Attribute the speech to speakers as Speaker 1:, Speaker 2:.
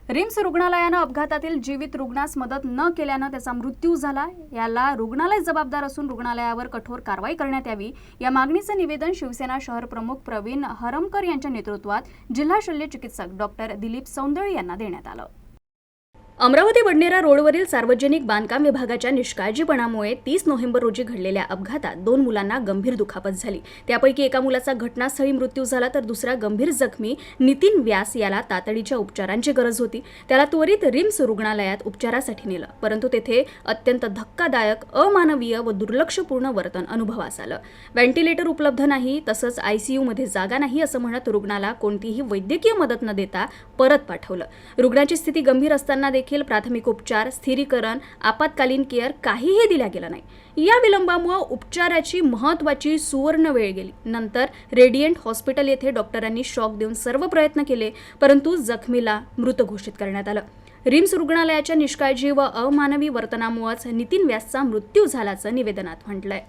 Speaker 1: RIMS रुग्णालयानं अपघातातील जीवित रुग्णास मदत न केल्यानं त्याचा मृत्यू झाला। याला रुग्णालय जबाबदार असून रुग्णालयावर कठोर कारवाई करण्यात यावी या मागणीचं निवेदन शिवसेना शहर प्रमुख प्रवीण हरमकर यांच्या नेतृत्वात जिल्हा शल्य चिकित्सक डॉक्टर दिलीप सौंदळे यांना देण्यात आलं। अमरावती बडनेरा रोडवरील सार्वजनिक बांधकाम विभागाच्या निष्काळजीपणामुळे 30 नोव्हेंबर रोजी घडलेल्या अपघातात 2 मुलांना गंभीर दुखापत झाली। त्यापैकी एका मुलाचा घटनास्थळी मृत्यू झाला तर दुसरा गंभीर जखमी नितीन व्यास याला तातडीच्या उपचारांची गरज होती। त्याला त्वरित रिम्स रुग्णालयात उपचारासाठी नेलं, परंतु तेथे अत्यंत धक्कादायक, अमानवीय व दुर्लक्षपूर्ण वर्तन अनुभवास आलं। व्हेंटिलेटर उपलब्ध नाही, तसंच ICU मध्ये जागा नाही असं म्हणत रुग्णाला कोणतीही वैद्यकीय मदत न देता परत पाठवलं। रुग्णाची स्थिती गंभीर असताना प्राथमिक उपचार, स्थिरीकरण, आपत्कालीन केअर काहीही दिल्या गेलं नाही। या विलंबामुळे उपचाराची महत्त्वाची सुवर्ण वेळ गेली। नंतर रेडियंट हॉस्पिटल येथे डॉक्टरांनी शॉक देऊन सर्व प्रयत्न केले, परंतु जखमीला मृत घोषित करण्यात आलं। रिम्स रुग्णालयाच्या निष्काळजी व अमानवी वर्तनामुळेच नितीन व्यासचा मृत्यू झाल्याचं निवेदनात म्हटलंय।